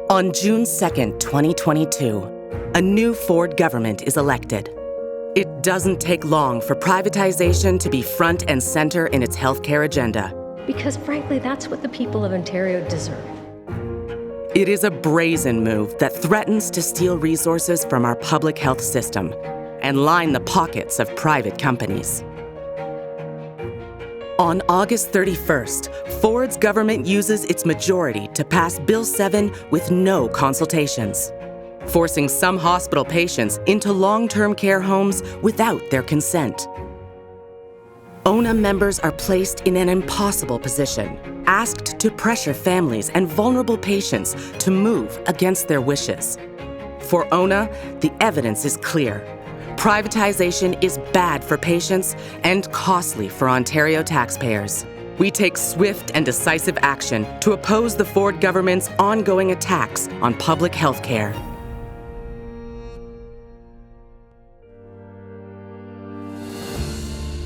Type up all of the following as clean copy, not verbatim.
On June 2nd, 2022, a new Ford government is elected. It doesn't take long for privatization to be front and center in its healthcare agenda. Because frankly, that's what the people of Ontario deserve. It is a brazen move that threatens to steal resources from our public health system and line the pockets of private companies. On August 31st, Ford's government uses its majority to pass Bill 7 with no consultations, forcing some hospital patients into long-term care homes without their consent. ONA members are placed in an impossible position, asked to pressure families and vulnerable patients to move against their wishes. For ONA, the evidence is clear. Privatization is bad for patients and costly for Ontario taxpayers. We take swift and decisive action to oppose the Ford government's ongoing attacks on public health care.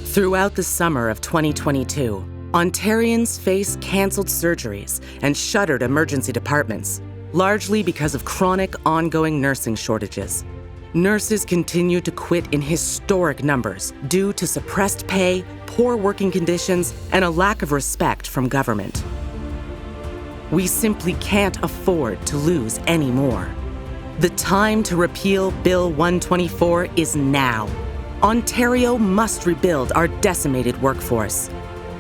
Throughout the summer of 2022, Ontarians face canceled surgeries and shuttered emergency departments, largely because of chronic, ongoing nursing shortages. Nurses continue to quit in historic numbers due to suppressed pay, poor working conditions, and a lack of respect from government. We simply can't afford to lose any more. The time to repeal Bill 124 is now. Ontario must rebuild our decimated workforce.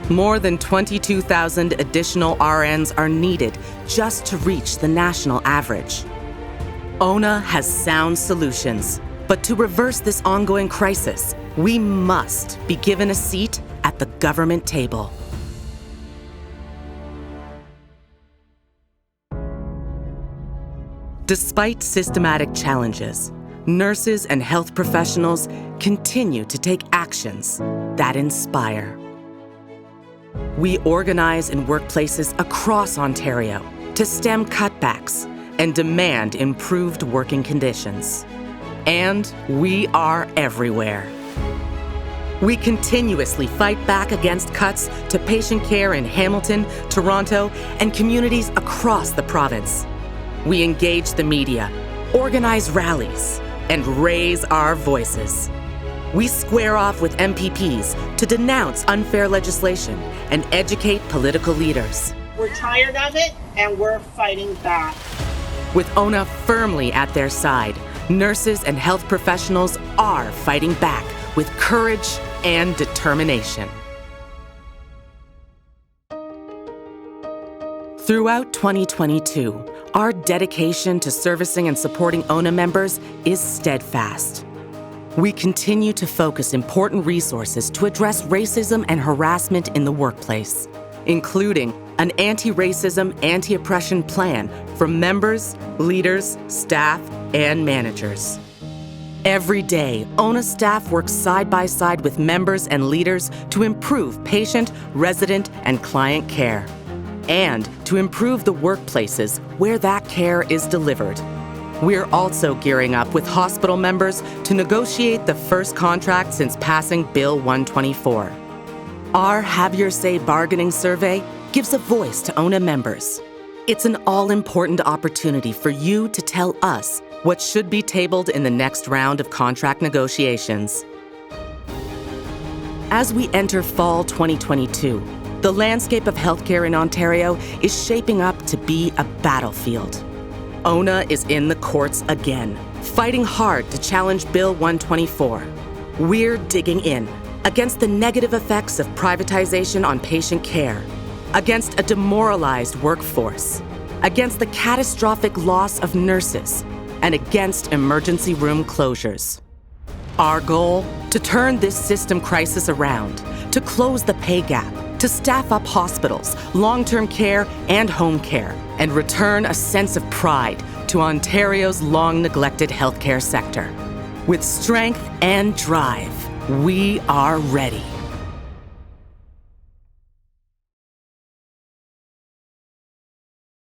More than 22,000 additional RNs are needed just to reach the national average. ONA has sound solutions, but to reverse this ongoing crisis, we must be given a seat at the government table. Despite systematic challenges, nurses and health professionals continue to take actions that inspire. We organize in workplaces across Ontario to stem cutbacks and demand improved working conditions. And we are everywhere. We continuously fight back against cuts to patient care in Hamilton, Toronto, and communities across the province. We engage the media, organize rallies, and raise our voices. We square off with MPPs to denounce unfair legislation and educate political leaders. We're tired of it, and we're fighting back. With ONA firmly at their side, nurses and health professionals are fighting back with courage and determination. Throughout 2022, our dedication to servicing and supporting ONA members is steadfast. We continue to focus important resources to address racism and harassment in the workplace, including an anti-racism, anti-oppression plan for members, leaders, staff, and managers. Every day, ONA staff works side by side with members and leaders to improve patient, resident, and client care, and to improve the workplaces where that care is delivered. We're also gearing up with hospital members to negotiate the first contract since passing Bill 124. Our Have Your Say bargaining survey gives a voice to ONA members. It's an all-important opportunity for you to tell us what should be tabled in the next round of contract negotiations. As we enter fall 2022, the landscape of healthcare in Ontario is shaping up to be a battlefield. ONA is in the courts again, fighting hard to challenge Bill 124. We're digging in against the negative effects of privatization on patient care, against a demoralized workforce, against the catastrophic loss of nurses, and against emergency room closures. Our goal? To turn this system crisis around, to close the pay gap, to staff up hospitals, long-term care, and home care, and return a sense of pride to Ontario's long-neglected healthcare sector. With strength and drive, we are ready.